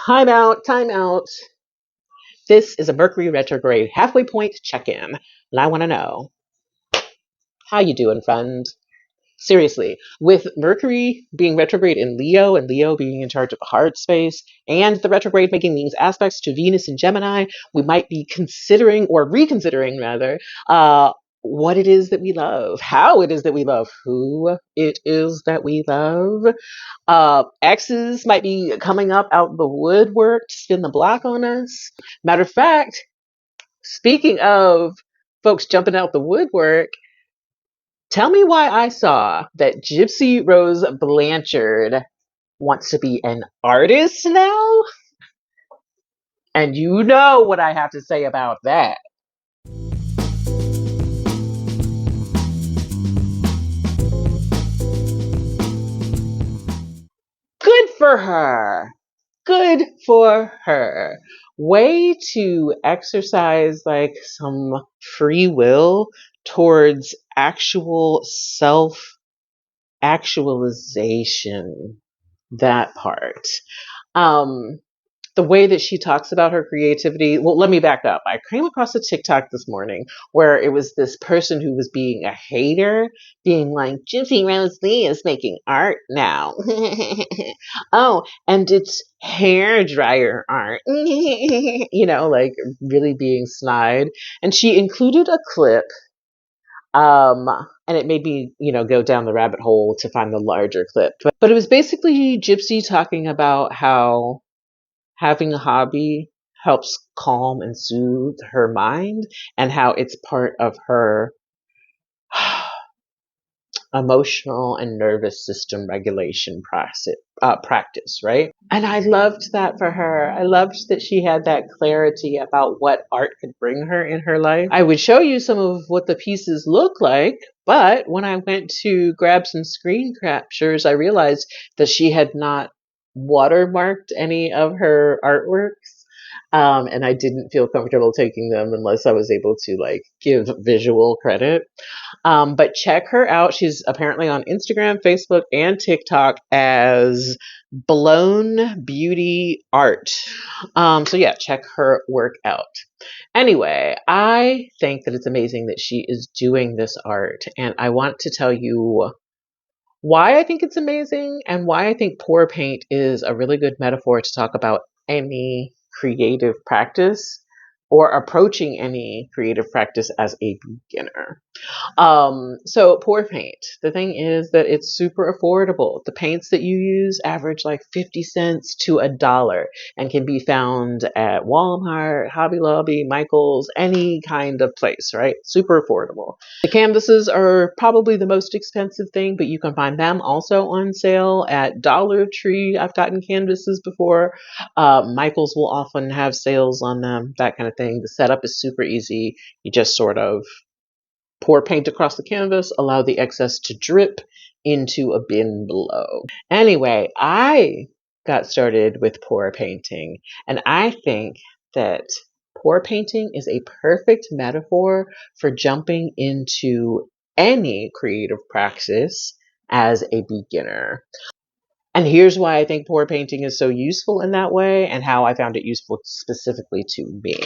Time out, time out. This is a Mercury retrograde halfway point check-in, and I want to know, how you doing, friend? Seriously, with Mercury being retrograde in Leo and Leo being in charge of the heart space, and the retrograde making these aspects to Venus and Gemini, we might be considering, or reconsidering rather, what it is that we love, how it is that we love, who it is that we love. Exes might be coming up out the woodwork to spin the block on us. Matter of fact, speaking of folks jumping out the woodwork, tell me why I saw that Gypsy Rose Blanchard wants to be an artist now? And you know what I have to say about that. Good for her. Good for her. Way to exercise like some free will towards actual self actualization. That part. Um, the way that she talks about her creativity. Well, let me back up. I came across a TikTok this morning where it was this person who was being a hater, being like, Gypsy Rose Lee is making art now. Oh, and it's hair dryer art. Like really being snide. And she included a clip. Um, and it made me, go down the rabbit hole to find the larger clip. But it was basically Gypsy talking about how having a hobby helps calm and soothe her mind, and how it's part of her emotional and nervous system regulation practice, right? And I loved that for her. I loved that she had that clarity about what art could bring her in her life. I would show you some of what the pieces look like, but when I went to grab some screen captures, I realized that she had not watermarked any of her artworks. And I didn't feel comfortable taking them unless I was able to give visual credit. But check her out. She's apparently on Instagram, Facebook, and TikTok as Blown Beauty Art. So yeah, check her work out. Anyway, I think that it's amazing that she is doing this art, and I want to tell you why I think it's amazing and why I think pour paint is a really good metaphor to talk about any creative practice or approaching any creative practice as a beginner. So pour paint. The thing is that it's super affordable. The paints that you use average like 50 cents to $1 and can be found at Walmart, Hobby Lobby, Michael's, any kind of place, right? Super affordable. The canvases are probably the most expensive thing, but you can find them also on sale at Dollar Tree. I've gotten canvases before. Michael's will often have sales on them, that kind of thing. The setup is super easy. You just sort of pour paint across the canvas, allow the excess to drip into a bin below. Anyway, I got started with pour painting, and I think that pour painting is a perfect metaphor for jumping into any creative practice as a beginner. And here's why I think pour painting is so useful in that way, and how I found it useful specifically to me.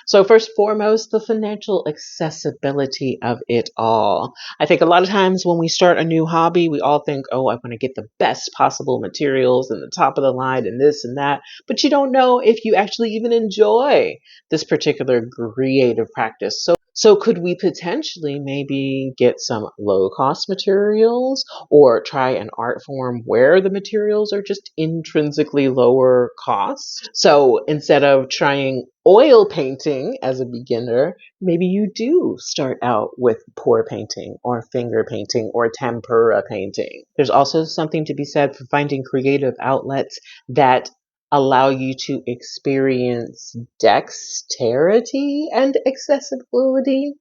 So first and foremost, the financial accessibility of it all. I think a lot of times when we start a new hobby, we all think, oh, I want to get the best possible materials and the top of the line and this and that, but you don't know if you actually even enjoy this particular creative practice. So could we potentially maybe get some low cost materials, or try an art form where the materials are just intrinsically lower cost? So instead of trying oil painting as a beginner, maybe you do start out with pour painting or finger painting or tempera painting. There's also something to be said for finding creative outlets that allow you to experience dexterity and accessibility.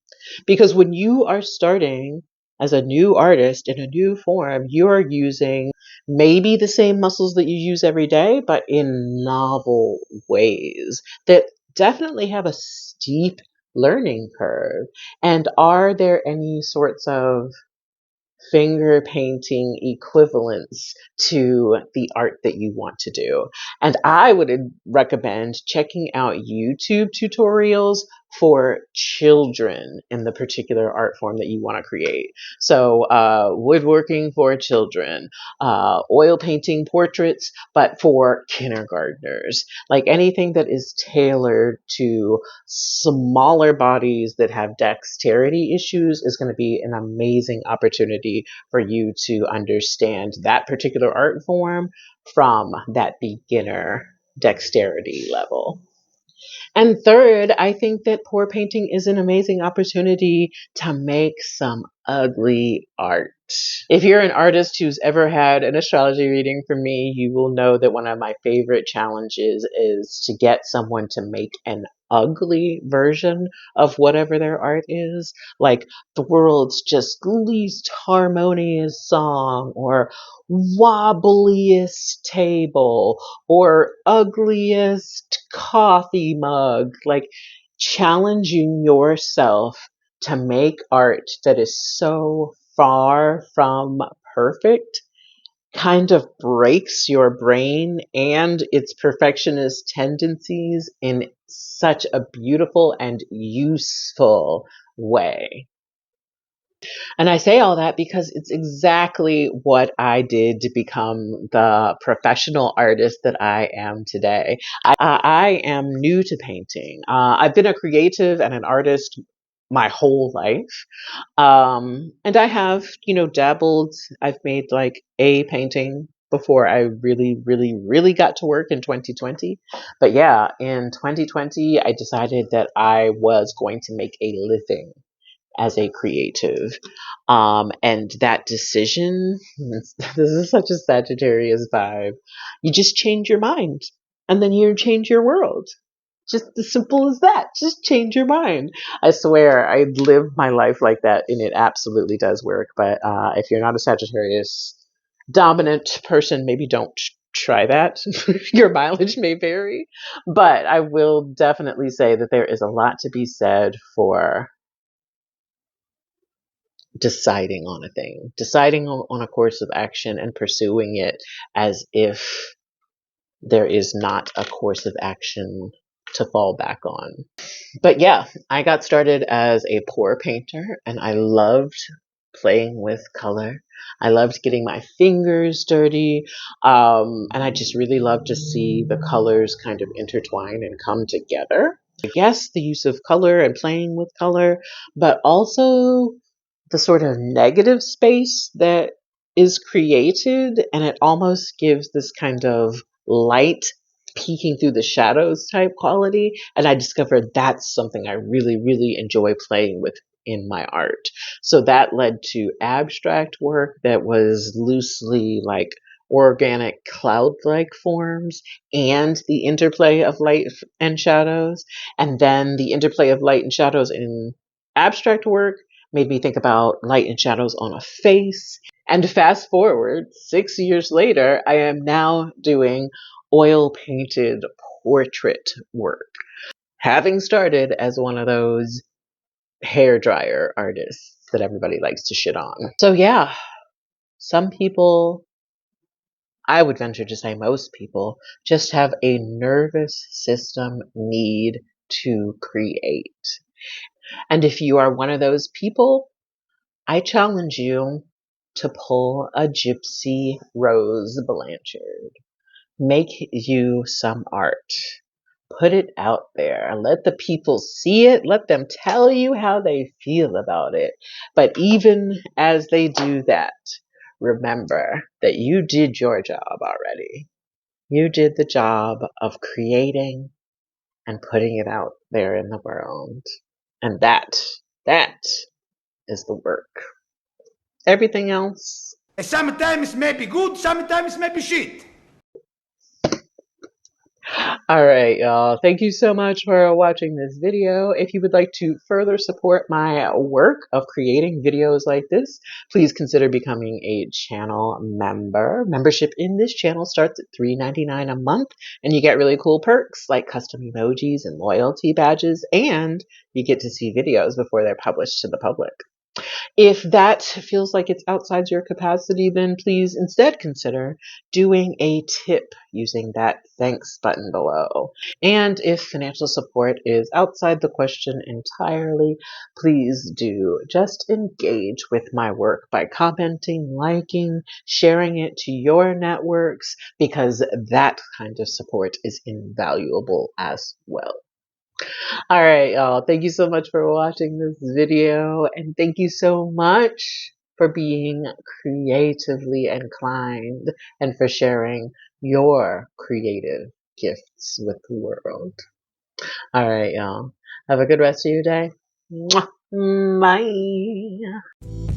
Because when you are starting as a new artist in a new form, you are using maybe the same muscles that you use every day, but in novel ways that definitely have a steep learning curve. And are there any sorts of finger painting equivalents to the art that you want to do. And I would recommend checking out YouTube tutorials for children in the particular art form that you want to create. So woodworking for children, oil painting portraits, but for kindergartners, like anything that is tailored to smaller bodies that have dexterity issues is going to be an amazing opportunity for you to understand that particular art form from that beginner dexterity level. And third, I think that pour painting is an amazing opportunity to make some ugly art. If you're an artist who's ever had an astrology reading from me, you will know that one of my favorite challenges is to get someone to make an ugly version of whatever their art is, like the world's just least harmonious song, or wobbliest table, or ugliest coffee mug. Like challenging yourself to make art that is so far from perfect kind of breaks your brain and its perfectionist tendencies in such a beautiful and useful way. And I say all that because it's exactly what I did to become the professional artist that I am today. I am new to painting. I've been a creative and an artist my whole life. And I have, dabbled. I've made like a painting before I really, really, really got to work in 2020. But yeah, in 2020, I decided that I was going to make a living as a creative. And that decision, this is such a Sagittarius vibe. You just change your mind and then you change your world. Just as simple as that. Just change your mind. I swear, I live my life like that, and it absolutely does work. But if you're not a Sagittarius dominant person, maybe don't try that. Your mileage may vary. But I will definitely say that there is a lot to be said for deciding on a thing, deciding on a course of action and pursuing it as if there is not a course of action to fall back on. But yeah, I got started as a pour painter and I loved playing with color. I loved getting my fingers dirty. And I just really loved to see the colors kind of intertwine and come together. Yes, the use of color and playing with color, but also the sort of negative space that is created, and it almost gives this kind of light peeking through the shadows type quality. And I discovered that's something I really, really enjoy playing with in my art. So that led to abstract work that was loosely like organic cloud-like forms and the interplay of light and shadows. And then the interplay of light and shadows in abstract work made me think about light and shadows on a face. And fast forward 6 years later, I am now doing oil painted portrait work, having started as one of those hair dryer artists that everybody likes to shit on. So yeah, some people, I would venture to say most people, just have a nervous system need to create. And if you are one of those people, I challenge you to pull a Gypsy Rose Blanchard. Make you some art. Put it out there. Let the people see it. Let them tell you how they feel about it. But even as they do that, remember that you did your job already. You did the job of creating and putting it out there in the world. And that is the work. Everything else. Sometimes may be good, sometimes may be shit. All right, y'all. Thank you so much for watching this video. If you would like to further support my work of creating videos like this, please consider becoming a channel member. Membership in this channel starts at $3.99 a month, and you get really cool perks like custom emojis and loyalty badges, and you get to see videos before they're published to the public. If that feels like it's outside your capacity, then please instead consider doing a tip using that thanks button below. And if financial support is outside the question entirely, please do just engage with my work by commenting, liking, sharing it to your networks, because that kind of support is invaluable as well. All right, y'all. Thank you so much for watching this video, and thank you so much for being creatively inclined and for sharing your creative gifts with the world. All right, y'all. Have a good rest of your day. Mwah. Bye.